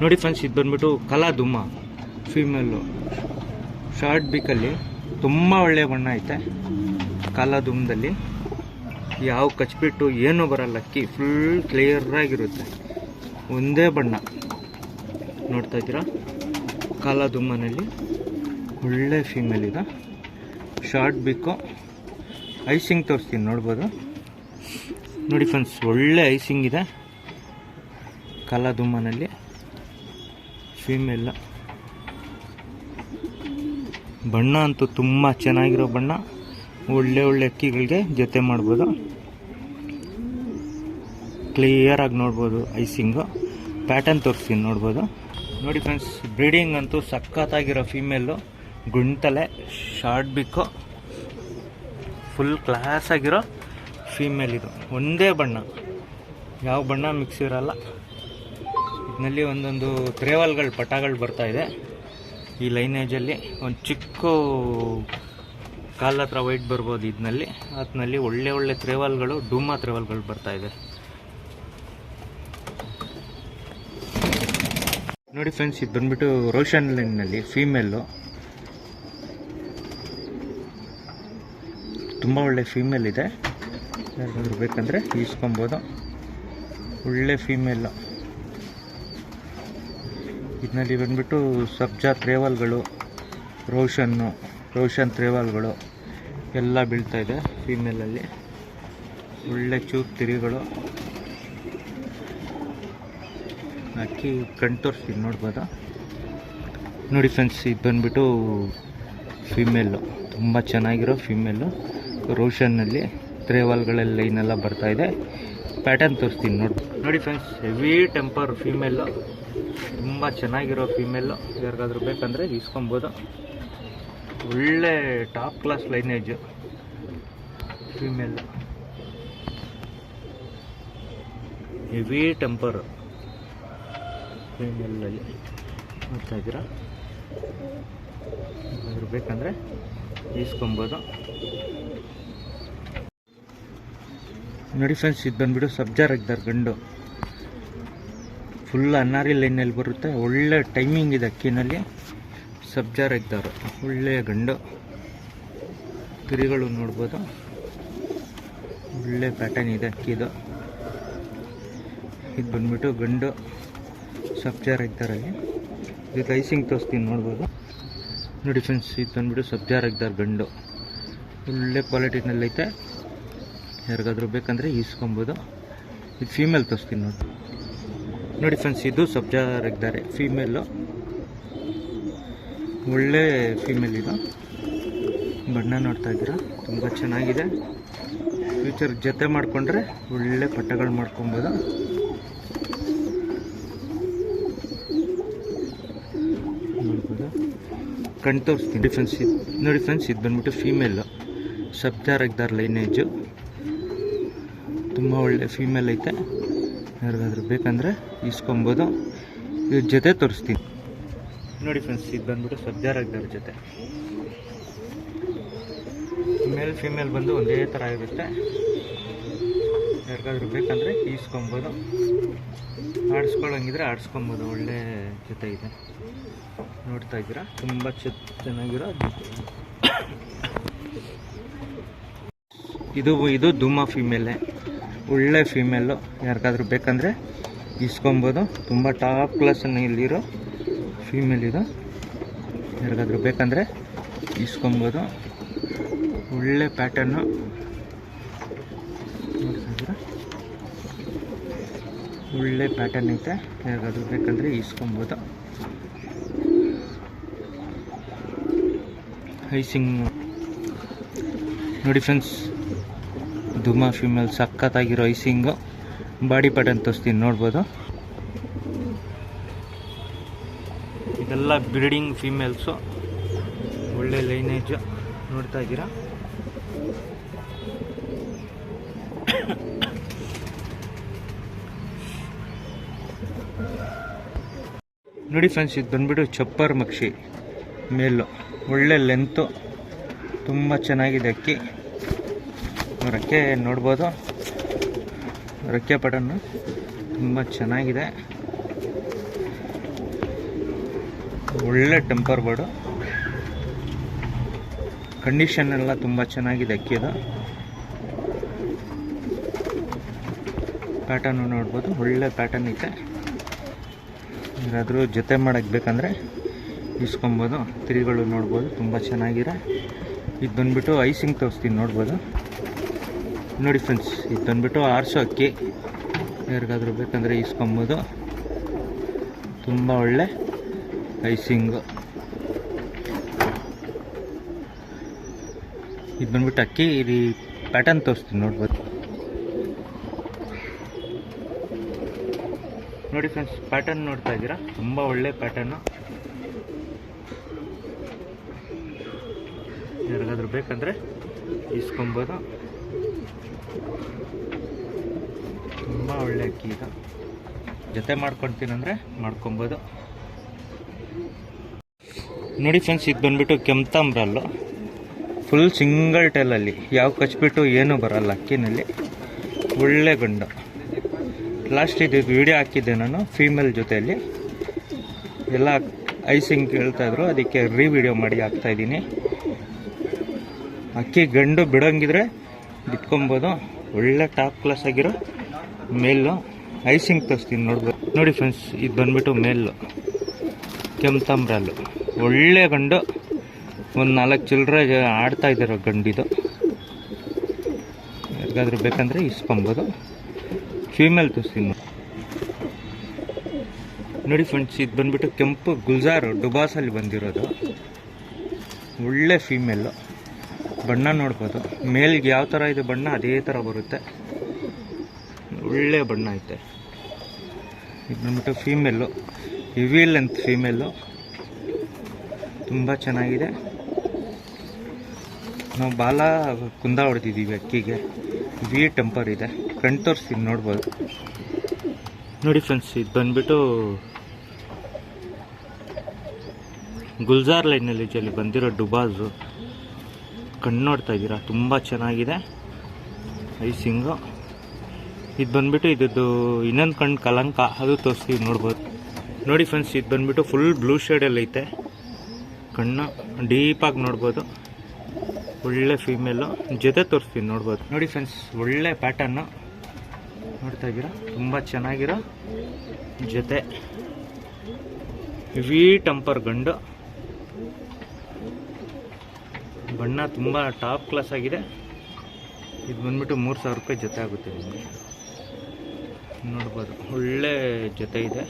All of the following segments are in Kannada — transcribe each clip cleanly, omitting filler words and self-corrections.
ನೋಡಿ ಫ್ರೆಂಡ್ಸ್, ಇದು ಬಂದ್ಬಿಟ್ಟು ಕಲಾ ದುಮ್ಮ ಫೀಮೇಲು. ಶಾರ್ಟ್ ಬೀಕಲ್ಲಿ ತುಂಬ ಒಳ್ಳೆಯ ಬಣ್ಣ ಐತೆ. ಕಲಾ ದುಮ್ಮದಲ್ಲಿ ಯಾವ ಕಚ್ಬಿಟ್ಟು ಏನೂ ಬರಲ್ಲ, ಅಕ್ಕಿ ಫುಲ್ ಕ್ಲಿಯರಾಗಿರುತ್ತೆ, ಒಂದೇ ಬಣ್ಣ. ನೋಡ್ತಾ ಇದ್ದೀರಾ, ಕಲಾ ದುಮ್ಮನಲ್ಲಿ ಒಳ್ಳೆ ಫೀಮೇಲ್ ಇದೆ. ಶಾರ್ಟ್ ಬೀಕು, ಐಸಿಂಗ್ ತೋರಿಸ್ತೀನಿ, ನೋಡ್ಬೋದು. ನೋಡಿ ಫ್ರೆಂಡ್ಸ್, ಒಳ್ಳೆ ಐಸಿಂಗ್ ಇದೆ ಕಲಾ ದುಮ್ಮನಲ್ಲಿ ಫೀಮೇಲ್. ಬಣ್ಣ ಅಂತೂ ತುಂಬ ಚೆನ್ನಾಗಿರೋ ಬಣ್ಣ. ಒಳ್ಳೆ ಒಳ್ಳೆ ಅಕ್ಕಿಗಳಿಗೆ ಜೊತೆ ಮಾಡ್ಬೋದು. ಕ್ಲಿಯರಾಗಿ ನೋಡ್ಬೋದು ಐಸಿಂಗು. ಪ್ಯಾಟರ್ನ್ ತೋರಿಸ್ತೀನಿ, ನೋಡ್ಬೋದು. ನೋಡಿ ಫ್ರೆಂಡ್ಸ್, ಬ್ರೀಡಿಂಗ್ ಅಂತೂ ಸಖತ್ತಾಗಿರೋ ಫೀಮೇಲು. ಗುಂಟಲೆ, ಶಾರ್ಟ್ ಬಿಕ್ಕು, ಫುಲ್ ಕ್ಲಾಸ್ ಆಗಿರೋ ಫೀಮೇಲ್ ಇದು. ಒಂದೇ ಬಣ್ಣ, ಯಾವ ಬಣ್ಣ ಮಿಕ್ಸ್ ಇರಲ್ಲ. ಇದರಲ್ಲಿ ಒಂದೊಂದು ತ್ರೇವಲ್ಗಳು, ಪಟಾಗಳು ಬರ್ತಾಯಿದೆ ಈ ಲೈನೇಜಲ್ಲಿ. ಒಂದು ಚಿಕ್ಕ ಕಾಲ ಹತ್ರ ವೈಟ್ ಬರ್ಬೋದು ಇದರಲ್ಲಿ. ಅದರಲ್ಲಿ ಒಳ್ಳೆ ಒಳ್ಳೆ ತ್ರೇವಲ್ಗಳು, ಡೂಮಾ ತ್ರೇವಲ್ಗಳು ಬರ್ತಾಯಿದೆ. ನೋಡಿ ಫ್ರೆಂಡ್ಸ್, ಇದು ಬಂದ್ಬಿಟ್ಟು ರೋಷನ್ ಲೈನ್ನಲ್ಲಿ ಫೀಮೇಲು. ತುಂಬ ಒಳ್ಳೆ ಫೀಮೇಲ್ ಇದೆ. ಯಾರಿಗಾದ್ರೂ ಬೇಕಂದರೆ ಈಸ್ಕೊಬೋದು. ಒಳ್ಳೆ ಫೀಮೇಲು. ಇದರಲ್ಲಿ ಬಂದ್ಬಿಟ್ಟು ಸಬ್ಜಾ ತ್ರೇವಲ್ಗಳು, ರೋಷನ್ ತ್ರೇವಲ್ಗಳು ಎಲ್ಲ ಬೀಳ್ತಾಯಿದೆ ಫೀಮೇಲಲ್ಲಿ. ಒಳ್ಳೆ ಚೂಪ್ ತಿರಿಗಳು. ಅಕ್ಕಿ ಕಣ್ ತೋರಿಸ್ತೀನಿ, ನೋಡ್ಬೋದಾ. ನೋಡಿ ಫ್ರೆಂಡ್ಸ್, ಇದು ಬಂದ್ಬಿಟ್ಟು ಫೀಮೇಲು, ತುಂಬ ಚೆನ್ನಾಗಿರೋ ಫೀಮೇಲು. ರೋಷನ್ನಲ್ಲಿ ತ್ರೇವಲ್ಗಳೆಲ್ಲ ಲೈನೆಲ್ಲ ಬರ್ತಾಯಿದೆ. ಪ್ಯಾಟರ್ನ್ ತೋರಿಸ್ತೀನಿ, ನೋಡಿ ಫ್ರೆಂಡ್ಸ್, ಹೆವಿ ಟೆಂಪರ್ ಫೀಮೇಲು, ತುಂಬ ಚೆನ್ನಾಗಿರೋ ಫೀಮೇಲು. ಯಾರಿಗಾದ್ರೂ ಬೇಕಂದರೆ ಇಸ್ಕೊಬೋದು. ಒಳ್ಳೆ top class lineage female. Heavy temper ಫೀಮೇಲಲ್ಲಿ ನೋಡ್ತಾ ಇದ್ದೀರಾ. ಯಾರಿಗಾದ್ರೂ ಬೇಕಂದರೆ ಇಸ್ಕೊಬೋದು. ನೋಡಿ ಫ್ರೆಂಡ್ಸ್, ಇದು ಬಂದ್ಬಿಟ್ಟು ಸಬ್ಜಾ ರೆಗ್ದಾರ್ ಗಂಡು. ಫುಲ್ ಅನ್ನಾರಿ ಲೈನಲ್ಲಿ ಬರುತ್ತೆ. ಒಳ್ಳೆ ಟೈಮಿಂಗ್ ಇದೆ ಅಕ್ಕಿನಲ್ಲಿ. ಸಬ್ಜಾ ರೆಗ್ದಾರು ಒಳ್ಳೆಯ ಗಂಡು. ತಿರಿಗಳು ನೋಡ್ಬೋದು. ಒಳ್ಳೆ ಪ್ಯಾಟರ್ನ್ ಇದೆ ಅಕ್ಕಿದು. ಇದು ಬಂದ್ಬಿಟ್ಟು ಗಂಡು ಸಬ್ಜಾ ರೆಗ್ದಾರಲ್ಲಿ. ಇದು ಐಸಿಂಗ್ ತೋರಿಸ್ತೀನಿ, ನೋಡ್ಬೋದು. ನೋಡಿ ಫ್ರೆಂಡ್ಸ್, ಇದು ಬಂದ್ಬಿಟ್ಟು ಸಬ್ಜಾ ರೆಗ್ದಾರ್ ಗಂಡು. ಒಳ್ಳೆ ಕ್ವಾಲಿಟಿನಲ್ಲೈತೆ. ಯಾರಿಗಾದ್ರೂ ಬೇಕಂದರೆ ಈಸ್ಕೊಬೋದು. ಇದು ಫೀಮೇಲ್ ತೋರಿಸ್ತೀನಿ, ನೋಡಿ ಫ್ರೆಂಡ್ಸ್, ಇದು ಸಬ್ಜಾ ರೆಗ್ದಾರೆ ಫೀಮೇಲು. ಒಳ್ಳೆ ಫೀಮೇಲ್ ಇದು. ಬಣ್ಣ ನೋಡ್ತಾ ಇದ್ದೀರಾ, ತುಂಬ ಚೆನ್ನಾಗಿದೆ. ಫ್ಯೂಚರ್ ಜೊತೆ ಮಾಡಿಕೊಂಡ್ರೆ ಒಳ್ಳೆ ಪಟ್ಟಗಳು ಮಾಡ್ಕೊಬೋದು. ನೋಡ್ಬೋದು. ಕಣ್ ತೋರಿಸ್ತೀನಿ ಫ್ರೆಂಡ್ಸ್. ನೋಡಿ ಫ್ರೆಂಡ್ಸ್, ಇದು ಬಂದ್ಬಿಟ್ಟು ಫೀಮೇಲು, ಸಬ್ಜಾ ರೆಗ್ದಾರ್ ಲೈನೇಜು. ತುಂಬ ಒಳ್ಳೆ ಫೀಮೇಲ್ ಐತೆ. ಯಾರಿಗಾದ್ರೂ ಬೇಕಂದರೆ ಇಸ್ಕೊಬೋದು. ಇದ್ರ ಜೊತೆ ತೋರಿಸ್ತೀನಿ, ನೋಡಿ ಫ್ರೆಂಡ್ಸ್. ಇದು ಬಂದ್ಬಿಟ್ಟು ಸಬ್ಜಾ ರೆಗ್ದಾರ್ ಜೊತೆ. ಮೇಲ್ ಫೀಮೇಲ್ ಬಂದು ಒಂದೇ ಥರ ಇರುತ್ತೆ. ಯಾರಿಗಾದ್ರೂ ಬೇಕಂದರೆ ಈಸ್ಕೊಬೋದು. ಆಡಿಸ್ಕೊಳ್ಳೋಂಗಿದ್ರೆ ಆಡಿಸ್ಕೊಬೋದು. ಒಳ್ಳೆ ಜೊತೆ ಇದೆ, ನೋಡ್ತಾ ಇದ್ದೀರಾ. ತುಂಬ ಚೆನ್ನಾಗಿರೋ ಜೊತೆ. ಇದು ದುಮ್ಮ ಫೀಮೇಲೆ, ಒಳ್ಳೆ ಫೀಮೇಲು. ಯಾರಿಗಾದ್ರೂ ಬೇಕಂದರೆ ಇಸ್ಕೊಬೋದು. ತುಂಬ ಟಾಪ್ ಕ್ಲಾಸನ್ನು ಇಲ್ಲಿರೋ ಫೀಮೇಲ್ ಇದು. ಯಾರಿಗಾದ್ರೂ ಬೇಕಂದರೆ ಇಸ್ಕೊಬೋದು. ಒಳ್ಳೆ ಪ್ಯಾಟರ್ನು ನೋಡ್ತಿದ್ದೀರಾ. ಒಳ್ಳೆ ಪ್ಯಾಟರ್ನ್ ಐತೆ. ಯಾರಿಗಾದ್ರೂ ಬೇಕಂದರೆ ಇಸ್ಕೊಬೋದು. ಐಸಿಂಗ್ ನೋಡಿ ಫ್ರೆಂಡ್ಸ್, ದುಮಾ ಫೀಮೇಲ್ ಸಖತ್ತಾಗಿರೋ ಐಸಿಂಗು. ಬಾಡಿ ಪ್ಯಾಟರ್ನ್ ತೋರಿಸ್ತೀನಿ, ನೋಡ್ಬೋದು. ಇದೆಲ್ಲ ಬ್ರೀಡಿಂಗ್ ಫೀಮೇಲ್ಸು. ಒಳ್ಳೆ ಲೈನೇಜು ನೋಡ್ತಾ ಇದ್ದೀರಾ. ನೋಡಿ ಫ್ರೆಂಡ್ಸ್, ಇದು ಬಂದ್ಬಿಟ್ಟು ಚಪ್ಪರ್ ಮಕ್ಷಿ ಮೇಲು. ಒಳ್ಳೆ ಲೆಂತು, ತುಂಬ ಚೆನ್ನಾಗಿದೆ ಅಕ್ಕಿ. ರೆಕ್ಕೆ ನೋಡ್ಬೋದು, ರೆಕ್ಕೆ ಪಟನ್ನು ತುಂಬ ಚೆನ್ನಾಗಿದೆ, ಒಳ್ಳೆ ಟೆಂಪರ್ ಬರ್ಡು. ಕಂಡೀಷನ್ ಎಲ್ಲ ತುಂಬ ಚೆನ್ನಾಗಿದೆ ಅಕ್ಕಿದು. ಪ್ಯಾಟರ್ನು ನೋಡ್ಬೋದು, ಒಳ್ಳೆ ಪ್ಯಾಟರ್ನ್ ಐತೆ. ಯಾರಾದರೂ ಜೊತೆ ಮಾಡೋಕ್ಕೆ ಬೇಕಂದರೆ ಇಸ್ಕೊಬೋದು. ತಿರಿಗಳು ನೋಡ್ಬೋದು ತುಂಬ ಚೆನ್ನಾಗಿದೆ. ಇದು ಬಂದುಬಿಟ್ಟು ಐಸಿಂಗ್ ತೋರಿಸ್ತೀನಿ ನೋಡ್ಬೋದು. ನೋಡಿ ಫ್ರೆಂಡ್ಸ್, ಇದು ಬಂದುಬಿಟ್ಟು ಆರ್ಸೋ ಅಕ್ಕಿ. ಯಾರಿಗಾದರೂ ಬೇಕಂದರೆ ಇಸ್ಕೊಬೋದು. ತುಂಬ ಒಳ್ಳೆ ಐಸಿಂಗು. ಇದು ಬಂದ್ಬಿಟ್ಟು ಅಕ್ಕಿ. ಇಲ್ಲಿ ಪ್ಯಾಟರ್ನ್ ತೋರಿಸ್ತೀನಿ ನೋಡ್ಬೋದು. ನೋಡಿ ಫ್ರೆಂಡ್ಸ್, ಪ್ಯಾಟರ್ನ್ ನೋಡ್ತಾ ಇದ್ದೀರಾ, ತುಂಬ ಒಳ್ಳೆ ಪ್ಯಾಟರ್ನು. ಯಾರಿಗಾದ್ರೂ ಬೇಕಂದರೆ ಇಸ್ಕೊಬೋದು. ತುಂಬ ಒಳ್ಳೆ ಅಕ್ಕಿ ಇದು. ಜೊತೆ ಮಾಡ್ಕೊಳ್ತೀನಂದರೆ ಮಾಡ್ಕೊಬೋದು. ನೋಡಿ ಫ್ರೆಂಡ್ಸ್, ಇದು ಬಂದುಬಿಟ್ಟು ಕೆಂಪ್ತಾಮ್ರಲ್ಲು. ಫುಲ್ ಸಿಂಗಲ್ ಟೈಲಲ್ಲಿ, ಯಾವ ಕಚ್ಬಿಟ್ಟು ಏನೂ ಬರಲ್ಲ ಅಕ್ಕಿನಲ್ಲಿ. ಒಳ್ಳೆ ಗಂಡು. ಲಾಸ್ಟ್ ಇದು ವಿಡಿಯೋ ಹಾಕಿದ್ದೆ ನಾನು ಫೀಮೇಲ್ ಜೊತೆಯಲ್ಲಿ. ಎಲ್ಲ ಐಸಿಂಗ್ ಕೇಳ್ತಾಯಿದ್ರು, ಅದಕ್ಕೆ ವಿಡಿಯೋ ಮಾಡಿ ಹಾಕ್ತಾಯಿದ್ದೀನಿ. ಅಕ್ಕಿ ಗಂಡು ಬಿಡೋಂಗಿದ್ರೆ ಬಿಟ್ಕೊಬೋದು. ಒಳ್ಳೆ ಟಾಪ್ ಕ್ಲಾಸ್ ಆಗಿರೋ ಮೇಲು. ಐಸಿಂಗ್ ತೋರಿಸ್ತೀನಿ ನೋಡ್ಬೋದು. ನೋಡಿ ಫ್ರೆಂಡ್ಸ್, ಇದು ಬಂದುಬಿಟ್ಟು ಮೇಲು ಕೆಂಪ್ತಾಮ್ರಲ್ಲು. ಒಳ್ಳೆ ಗಂಡು. ಒಂದು 4 ಚಿಲ್ಲರೆ ಆಡ್ತಾ ಇದ್ದಾರೋ ಗಂಡಿದು. ಯಾರಿಗಾದ್ರೂ ಬೇಕಂದರೆ ಇಸ್ಕೊಬೋದು. ಫೀಮೇಲ್ ತೋರಿಸ್ತೀನಿ ನೋಡಿ ಫ್ರೆಂಡ್ಸ್. ಇದು ಬಂದುಬಿಟ್ಟು ಕೆಂಪು ಗುಲ್ಜಾರು ಡುಬಾಸಲ್ಲಿ ಬಂದಿರೋದು. ಒಳ್ಳೆ ಫೀಮೇಲು. ಬಣ್ಣ ನೋಡ್ಬೋದು. ಮೇಲ್ಗೆ ಯಾವ ಥರ ಇದೆ ಬಣ್ಣ ಅದೇ ಥರ ಬರುತ್ತೆ. ಒಳ್ಳೆ ಬಣ್ಣ ಐತೆ. ಇದು ಬಂದ್ಬಿಟ್ಟು ಫೀಮೇಲು, ಹೆವಿ ಲೆಂತ್ ಫೀಮೇಲು. ತುಂಬ ಚೆನ್ನಾಗಿದೆ. ನಾವು ಬಾಲ ಕುಂದ ಹೊಡೆದಿದ್ದೀವಿ ಅಕ್ಕಿಗೆ. ವಿ ಟೆಂಪರ್ ಇದೆ. ಕಣ್ ತೋರಿಸ್ತೀನಿ ನೋಡ್ಬೋದು. ನೋಡಿ ಫ್ರೆಂಡ್ಸ್, ಇದು ಬಂದುಬಿಟ್ಟು ಗುಲ್ಜಾರ್ ಲೈನಲ್ಲಿ ಜಲ್ಲಿ ಬಂದಿರೋ ಡುಬಾಸು. ಕಣ್ಣು ನೋಡ್ತಾ ಇದ್ದೀರಾ, ತುಂಬ ಚೆನ್ನಾಗಿದೆ ಐಸಿಂಗು. ಇದು ಬಂದುಬಿಟ್ಟು ಇದ್ದು ಇನ್ನೊಂದು ಕಣ್ಣು ಕಲಂಕ, ಅದು ತೋರಿಸ್ತೀವಿ ನೋಡ್ಬೋದು. ನೋಡಿ ಫ್ರೆಂಡ್ಸ್, ಇದು ಬಂದುಬಿಟ್ಟು ಫುಲ್ ಬ್ಲೂ ಶೇಡಲ್ಲಿ ಐತೆ. ಕಣ್ಣು ಡೀಪಾಗಿ ನೋಡ್ಬೋದು. ಒಳ್ಳೆ ಫೀಮೇಲು. ಜೊತೆ ತೋರಿಸ್ತೀನಿ ನೋಡ್ಬೋದು. ನೋಡಿ ಫ್ರೆಂಡ್ಸ್, ಒಳ್ಳೆ ಪ್ಯಾಟರ್ನು ನೋಡ್ತಾ ಇದ್ದೀರಾ, ತುಂಬ ಚೆನ್ನಾಗಿರೋ ಜೊತೆ. ವಿ ಟೆಂಪರ್ ಗಂಡು. ಬಣ್ಣ ತುಂಬ ಟಾಪ್ ಕ್ಲಾಸ್ ಆಗಿದೆ. ಇದು ಬಂದ್ಬಿಟ್ಟು 3000 ರೂಪಾಯಿ ಜೊತೆ ಆಗುತ್ತೆ ನಿಮಗೆ. ನೋಡ್ಬೋದು, ಒಳ್ಳೆ ಜೊತೆ ಇದೆ.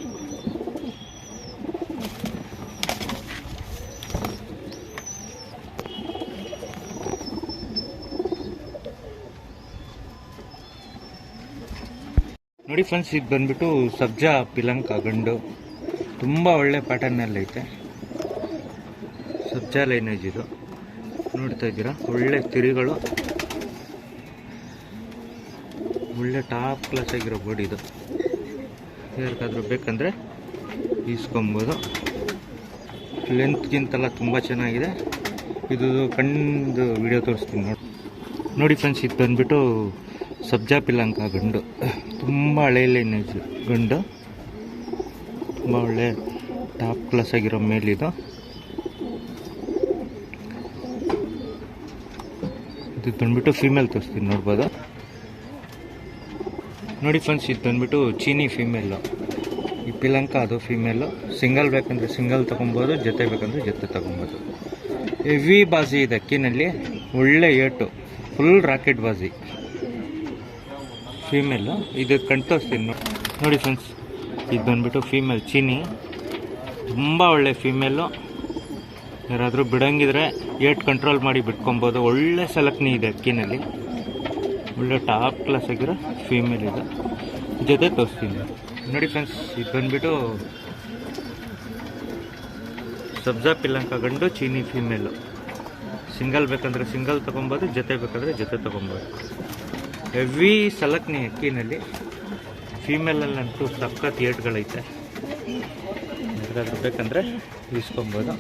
ನೋಡಿ ಫ್ರೆಂಡ್ಸ್, ಇದು ಬಂದ್ಬಿಟ್ಟು ಸಬ್ಜಾ ಪಿಲಂಕ ಗಂಡು. ತುಂಬ ಒಳ್ಳೆ ಪ್ಯಾಟರ್ನಲ್ಲಿ ಐತೆ. ಸಬ್ಜಾ ಲೈನೇಜ್ ಇದು. ನೋಡ್ತಾ ಇದ್ದೀರಾ, ಒಳ್ಳೆ ತಿರಿಗಳು. ಒಳ್ಳೆ ಟಾಪ್ ಕ್ಲಾಸ್ ಆಗಿರೋ ಬೋಡಿ ಇದು. ಯಾರಿಗಾದ್ರೂ ಬೇಕಂದರೆ ಇಸ್ಕೊಬೋದು. ಲೆಂತ್ಗಿಂತೆಲ್ಲ ತುಂಬ ಚೆನ್ನಾಗಿದೆ. ಇದು ಕಣ್ಣು ವಿಡಿಯೋ ತೋರಿಸ್ತೀನಿ ನೋಡಿ ಫ್ರೆಂಡ್ಸ್, ಇದು ಬಂದ್ಬಿಟ್ಟು ಸಬ್ಜಾ ಪಿಲಂಕ ಗಂಡು. ತುಂಬ ಹಳೆ ಲೈನೇಜ್ ಗಂಡು. ತುಂಬ ಒಳ್ಳೆ ಟಾಪ್ ಕ್ಲಾಸ್ ಆಗಿರೋ ಮೇಲಿದು. ಇದು ಬಂದ್ಬಿಟ್ಟು ಫೀಮೇಲ್ ತೋರಿಸ್ತೀನಿ ನೋಡ್ಬೋದು. ನೋಡಿ ಫ್ರೆಂಡ್ಸ್, ಇದು ಬಂದ್ಬಿಟ್ಟು ಚೀನಿ ಫೀಮೇಲು. ಈ ಪಿಲಂಕ ಅದು ಫೀಮೇಲು. ಸಿಂಗಲ್ ಬೇಕಂದರೆ ಸಿಂಗಲ್ ತೊಗೊಬೋದು, ಜೊತೆ ಬೇಕಂದರೆ ಜೊತೆ ತೊಗೊಬೋದು. ಹೆವಿ ಬಾಜಿ ಇದೆ ಅಕ್ಕಿನಲ್ಲಿ. ಒಳ್ಳೆ ಏಟು, ಫುಲ್ ರಾಕೆಟ್ ಬಾಜಿ ಫೀಮೇಲು. ಇದು ಕಣ್ ತೋರಿಸ್ತೀನಿ ನೋಡಿ ಫ್ರೆಂಡ್ಸ್. ಇದು ಬಂದ್ಬಿಟ್ಟು ಫೀಮೇಲ್ ಚೀನಿ. ತುಂಬ ಒಳ್ಳೆ ಫೀಮೇಲು. ಯಾರಾದರೂ ಬಿಡೋಂಗಿದ್ರೆ ಏಟ್ ಕಂಟ್ರೋಲ್ ಮಾಡಿ ಬಿಟ್ಕೊಬೋದು. ಒಳ್ಳೆ ಸೆಲೆಕ್ಟ್ನಿ ಇದೆ ಅಕ್ಕಿನಲ್ಲಿ. ಒಳ್ಳೆ ಟಾಪ್ ಕ್ಲಾಸ್ ಆಗಿರೋ ಫೀಮೇಲ್ ಇದು. ಜೊತೆ ತೋರಿಸ್ತೀನಿ ನೋಡಿ ಫ್ರೆಂಡ್ಸ್. ಇದು ಬಂದ್ಬಿಟ್ಟು ಸಬ್ಜಾ ಪಿಲಂಕ ಗಂಡು, ಚೀನಿ ಫೀಮೇಲು. ಸಿಂಗಲ್ ಬೇಕಂದರೆ ಸಿಂಗಲ್ ತೊಗೊಬೋದು, ಜೊತೆ ಬೇಕಂದರೆ ಜೊತೆ ತೊಗೊಬೋದು. ಹೆವಿ ಸೆಲೆಕ್ಟ್ನಿ ಅಕ್ಕಿನಲ್ಲಿ. ಫೀಮೇಲಲ್ಲಂತೂ ಸಖತ್ ಏಟ್ಗಳೈತೆ. ಯಾರಿಗಾದ್ರೂ ಬೇಕಂದರೆ ಇಸ್ಕೊಬೋದು.